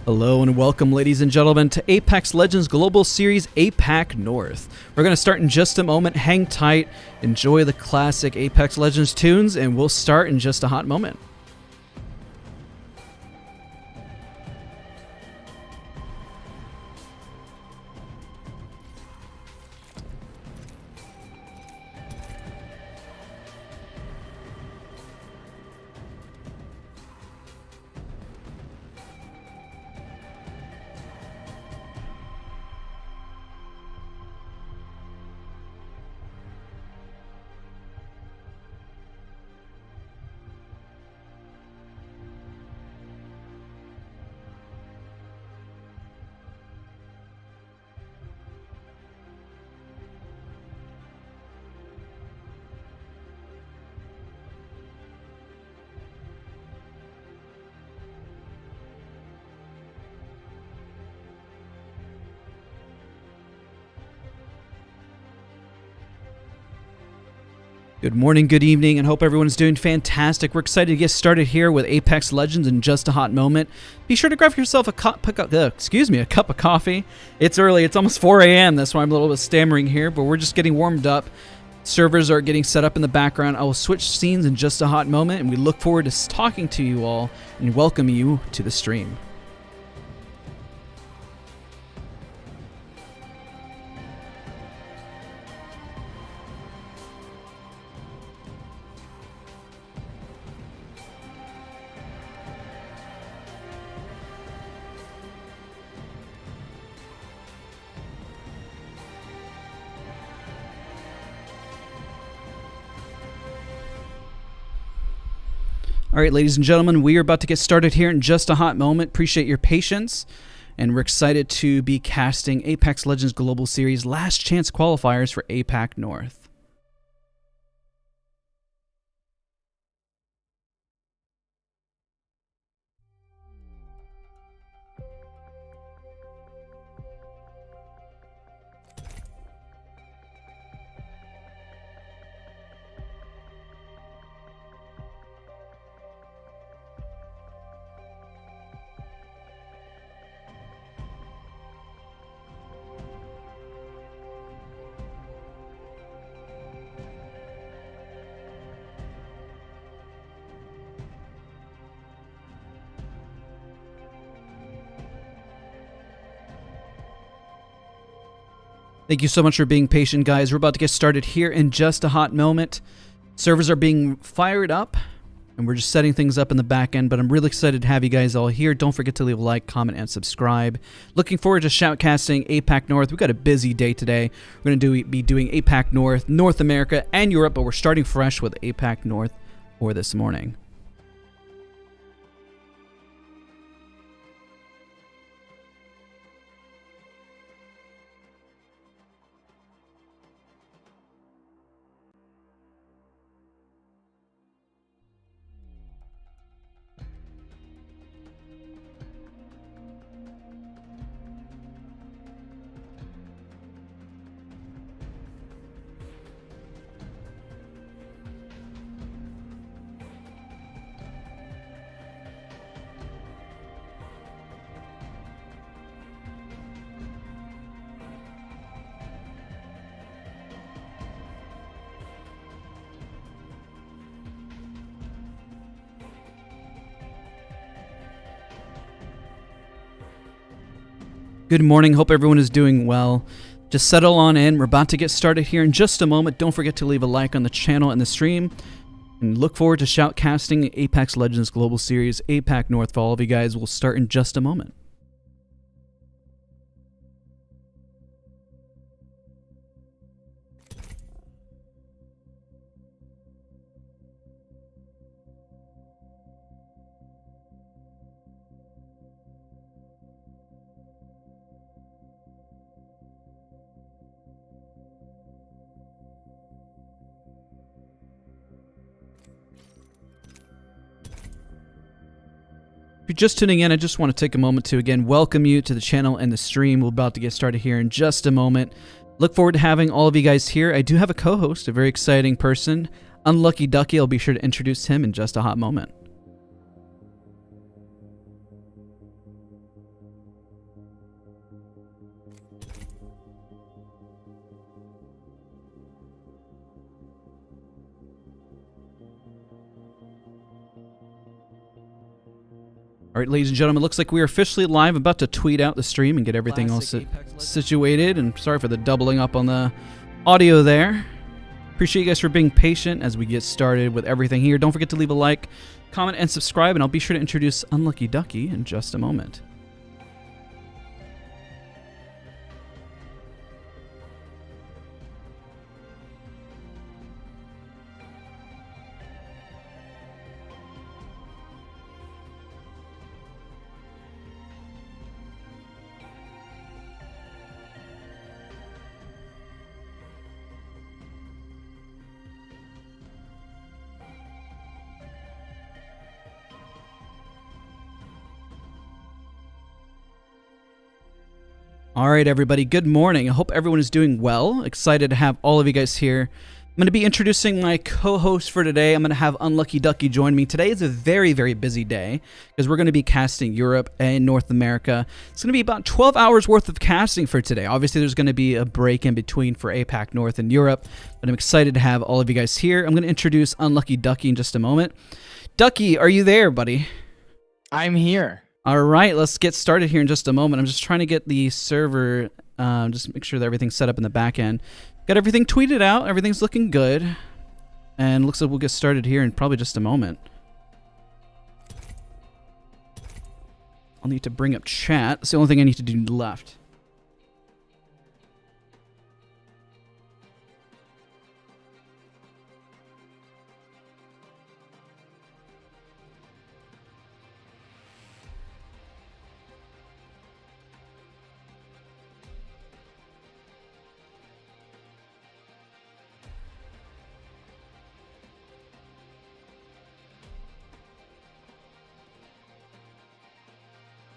Hello and welcome, ladies and gentlemen, to Apex Legends Global Series APAC North. We're going to start in just a moment. Hang tight, enjoy the classic Apex Legends tunes, and we'll start in just a hot moment. Good morning, good evening, and hope everyone's doing fantastic. We're excited to get started here with Apex Legends in just a hot moment. Be sure to grab yourself a cup of coffee. It's early, it's almost 4 a.m. That's why I'm a little bit stammering here, but we're just getting warmed up. Servers are getting set up in the background. I will switch scenes in just a hot moment, and we look forward to talking to you all and welcome you to the stream. All right, ladies and gentlemen, we are about to get started here in just a hot moment. Appreciate your patience, and we're excited to be casting Apex Legends Global Series Last Chance Qualifiers for APAC North. Thank you so much for being patient, guys. We're about to get started here in just a hot moment. Servers are being fired up, and we're just setting things up in the back end, but I'm really excited to have you guys all here. Don't forget to leave a like, comment, and subscribe. Looking forward to shoutcasting APAC North. We've got a busy day today. We're going to be doing APAC North, North America, and Europe, but we're starting fresh with APAC North for this morning. Good morning. Hope everyone is doing well. Just settle on in. We're about to get started here in just a moment. Don't forget to leave a like on the channel and the stream. And look forward to shoutcasting Apex Legends Global Series APAC North for all of you guys. We'll start in just a moment. If you're just tuning in, I just want to take a moment to again welcome you to the channel and the stream. We're about to get started here in just a moment. Look forward to having all of you guys here. I do have a co-host, a very exciting person, Unlucky Ducky. I'll be sure to introduce him in just a hot moment. All right, ladies and gentlemen, looks like we are officially live. I'm about to tweet out the stream and get everything all situated. And sorry for the doubling up on the audio there. Appreciate you guys for being patient as we get started with everything here. Don't forget to leave a like, comment, and subscribe, and I'll be sure to introduce Unlucky Ducky in just a moment. All right, everybody, good morning. I hope everyone is doing well. Excited to have all of you guys here. I'm going to be introducing my co-host for today. I'm going to have Unlucky Ducky join me. Today is a very, very busy day because we're going to be casting Europe and North America. It's going to be about 12 hours worth of casting for today. Obviously, there's going to be a break in between for APAC North and Europe, but I'm excited to have all of you guys here. I'm going to introduce Unlucky Ducky in just a moment. Ducky, are you there, buddy? I'm here. All right, let's get started here in just a moment. I'm just trying to get the server, just make sure that everything's set up in the back end. Got everything tweeted out. Everything's looking good. And looks like we'll get started here in probably just a moment. I'll need to bring up chat. That's the only thing I need to do left.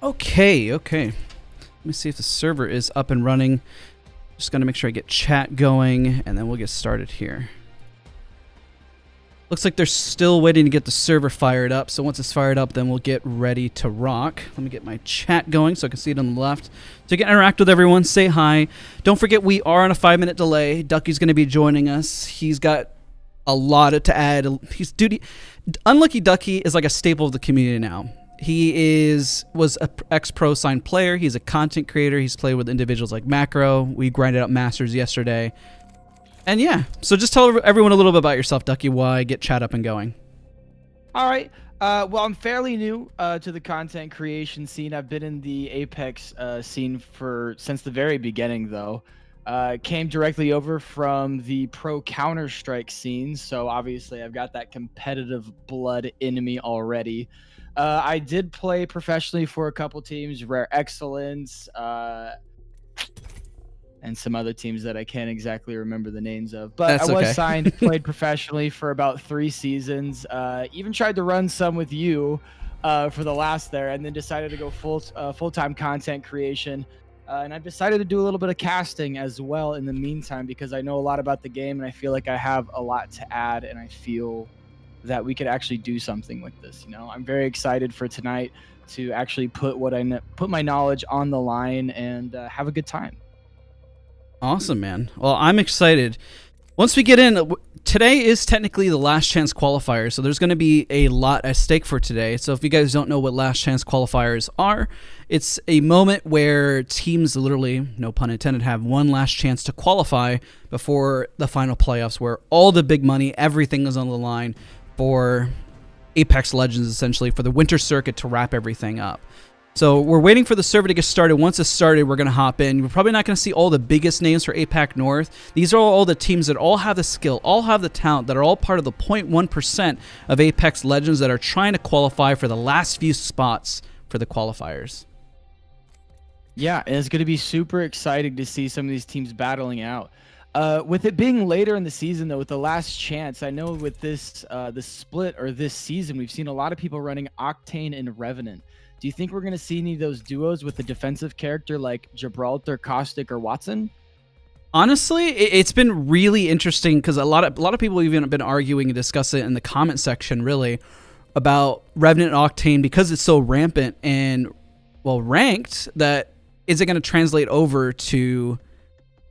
Okay. Let me see if the server is up and running. Just going to make sure I get chat going, and then we'll get started here. Looks like they're still waiting to get the server fired up, so once it's fired up, then we'll get ready to rock. Let me get my chat going so I can see it on the left. So you can interact with everyone, say hi. Don't forget we are on a 5-minute delay. Ducky's going to be joining us. He's got a lot to add. Unlucky Ducky is like a staple of the community now. He was an ex-pro signed player. He's a content creator. He's played with individuals like Macro. We grinded out Masters yesterday. And yeah, so just tell everyone a little bit about yourself, Ducky, while I get chat up and going. All right. Well, I'm fairly new to the content creation scene. I've been in the Apex scene since the very beginning, though. Came directly over from the pro Counter-Strike scene, so obviously I've got that competitive blood in me already. I did play professionally for a couple teams, Rare Excellence, and some other teams that I can't exactly remember the names of. But I was signed, played professionally for about 3 seasons. Even tried to run some with you for the last there, and then decided to go full-time content creation. And I've decided to do a little bit of casting as well in the meantime because I know a lot about the game, and I feel like I have a lot to add, and I feel that we could actually do something with this. You know, I'm very excited for tonight to actually put my knowledge on the line and have a good time. Awesome, man. Well, I'm excited. Once we get in, today is technically the last chance qualifier, so there's going to be a lot at stake for today. So if you guys don't know what last chance qualifiers are, it's a moment where teams literally, no pun intended, have one last chance to qualify before the final playoffs, where all the big money, everything is on the line for Apex Legends, essentially, for the winter circuit to wrap everything up. So we're waiting for the server to get started. Once it's started, we're going to hop in. We're probably not going to see all the biggest names for APAC North. These are all the teams that all have the skill, all have the talent, that are all part of the 0.1% of Apex Legends that are trying to qualify for the last few spots for the qualifiers. Yeah, and it's going to be super exciting to see some of these teams battling out. With it being later in the season, though, with the last chance, I know with this the split or this season, we've seen a lot of people running Octane and Revenant. Do you think we're going to see any of those duos with a defensive character like Gibraltar, Caustic, or Watson? Honestly, it's been really interesting because a lot of people have even been arguing and discussing it in the comment section, really, about Revenant and Octane because it's so rampant and, well, ranked, that is it going to translate over to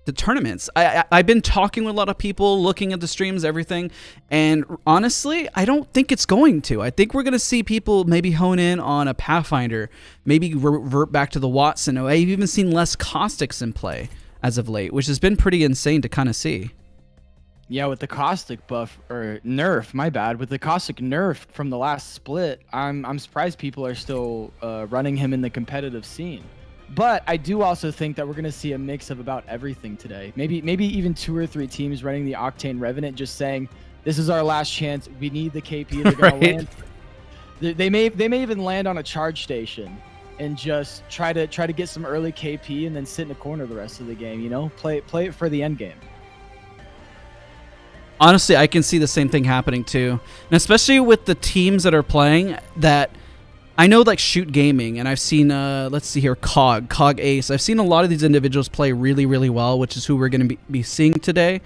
the tournaments. I've been talking with a lot of people, looking at the streams, everything, and honestly, I don't think it's going to. I think we're going to see people maybe hone in on a Pathfinder, maybe revert back to the Watson. I've even seen less Caustics in play as of late, which has been pretty insane to kind of see. Yeah, with the Caustic buff, or nerf, my bad. With the Caustic nerf from the last split, I'm surprised people are still running him in the competitive scene. But I do also think that we're going to see a mix of about everything today. Maybe even 2 or 3 teams running the Octane Revenant, just saying, this is our last chance. We need the KP. They're going to land. They may even land on a charge station and just try to get some early KP and then sit in a corner the rest of the game. You know, play it for the end game. Honestly, I can see the same thing happening too, and especially with the teams that are playing that. I know, like Shoot Gaming, and I've seen, let's see here, Cog Ace. I've seen a lot of these individuals play really, really well, which is who we're going to be seeing today.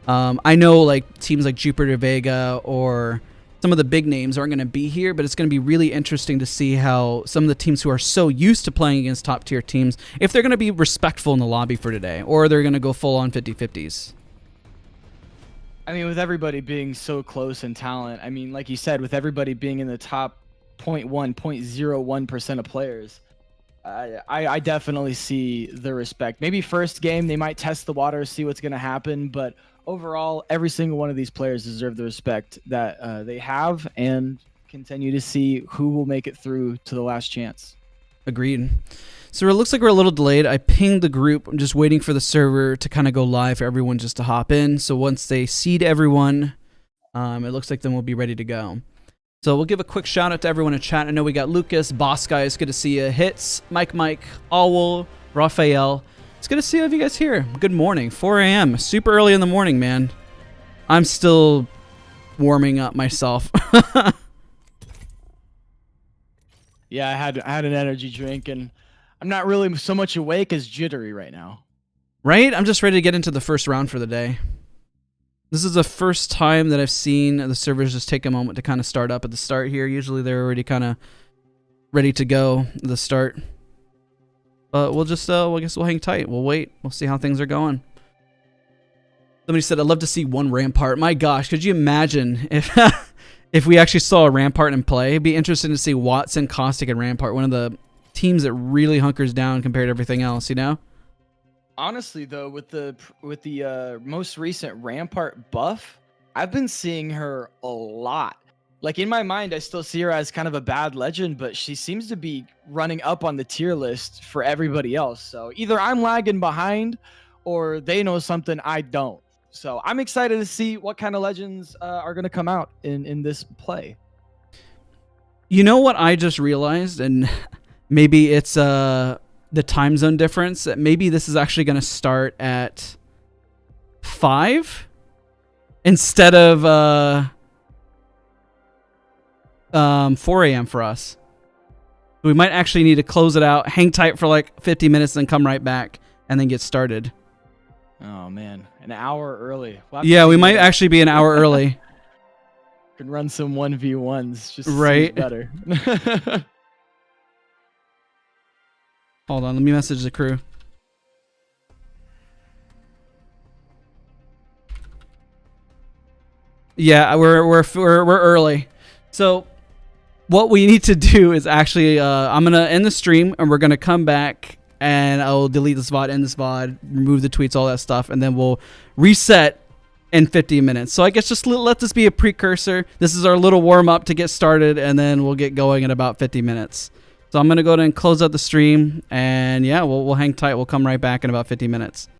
I know, like, teams like Jupiter Vega or some of the big names aren't going to be here, but it's going to be really interesting to see how some of the teams who are so used to playing against top-tier teams, if they're going to be respectful in the lobby for today, or they're going to go full-on 50-50s. I mean, with everybody being so close in talent, I mean, like you said, with everybody being in the top 0.01% of players, I definitely see the respect. Maybe first game they might test the water, see what's going to happen, but overall every single one of these players deserve the respect that they have, and continue to see who will make it through to the last chance. Agreed. So it looks like we're a little delayed. I pinged the group. I'm just waiting for the server to kind of go live for everyone just to hop in. So once they seed everyone, it looks like then we'll be ready to go. So we'll give a quick shout out to everyone in chat. I know we got Lucas, Boss Guy, it's good to see you. Hits, Mike, Alwol, Raphael. It's good to see all of you guys here. Good morning, 4 a.m. Super early in the morning, man. I'm still warming up myself. Yeah, I had an energy drink, and I'm not really so much awake as jittery right now. Right? I'm just ready to get into the first round for the day. This is the first time that I've seen the servers just take a moment to kind of start up at the start here. Usually they're already kind of ready to go at the start. But we'll just, I guess we'll hang tight. We'll wait. We'll see how things are going. Somebody said, I'd love to see one Rampart. My gosh, could you imagine if if we actually saw a Rampart in play? It'd be interesting to see Watson, Caustic, and Rampart. One of the teams that really hunkers down compared to everything else, you know? Honestly, though, with the most recent Rampart buff, I've been seeing her a lot. Like, in my mind, I still see her as kind of a bad legend, but she seems to be running up on the tier list for everybody else. So either I'm lagging behind or they know something I don't. So I'm excited to see what kind of legends are going to come out in this play. You know what I just realized? And maybe it's the time zone difference. Maybe this is actually going to start at 5 instead of 4 a.m. for us. We might actually need to close it out, hang tight for like 50 minutes, then come right back and then get started. Oh man, an hour early. Yeah, we might actually be an hour early. Can run some 1v1s, just right better. Hold on, let me message the crew. Yeah, we're early. So what we need to do is actually I'm gonna end the stream and we're gonna come back and I'll delete this VOD, end this VOD, remove the tweets, all that stuff, and then we'll reset in 50 minutes. So I guess just let this be a precursor. This is our little warm up to get started, and then we'll get going in about 50 minutes. So I'm gonna go ahead and close out the stream, and yeah, we'll hang tight. We'll come right back in about 50 minutes.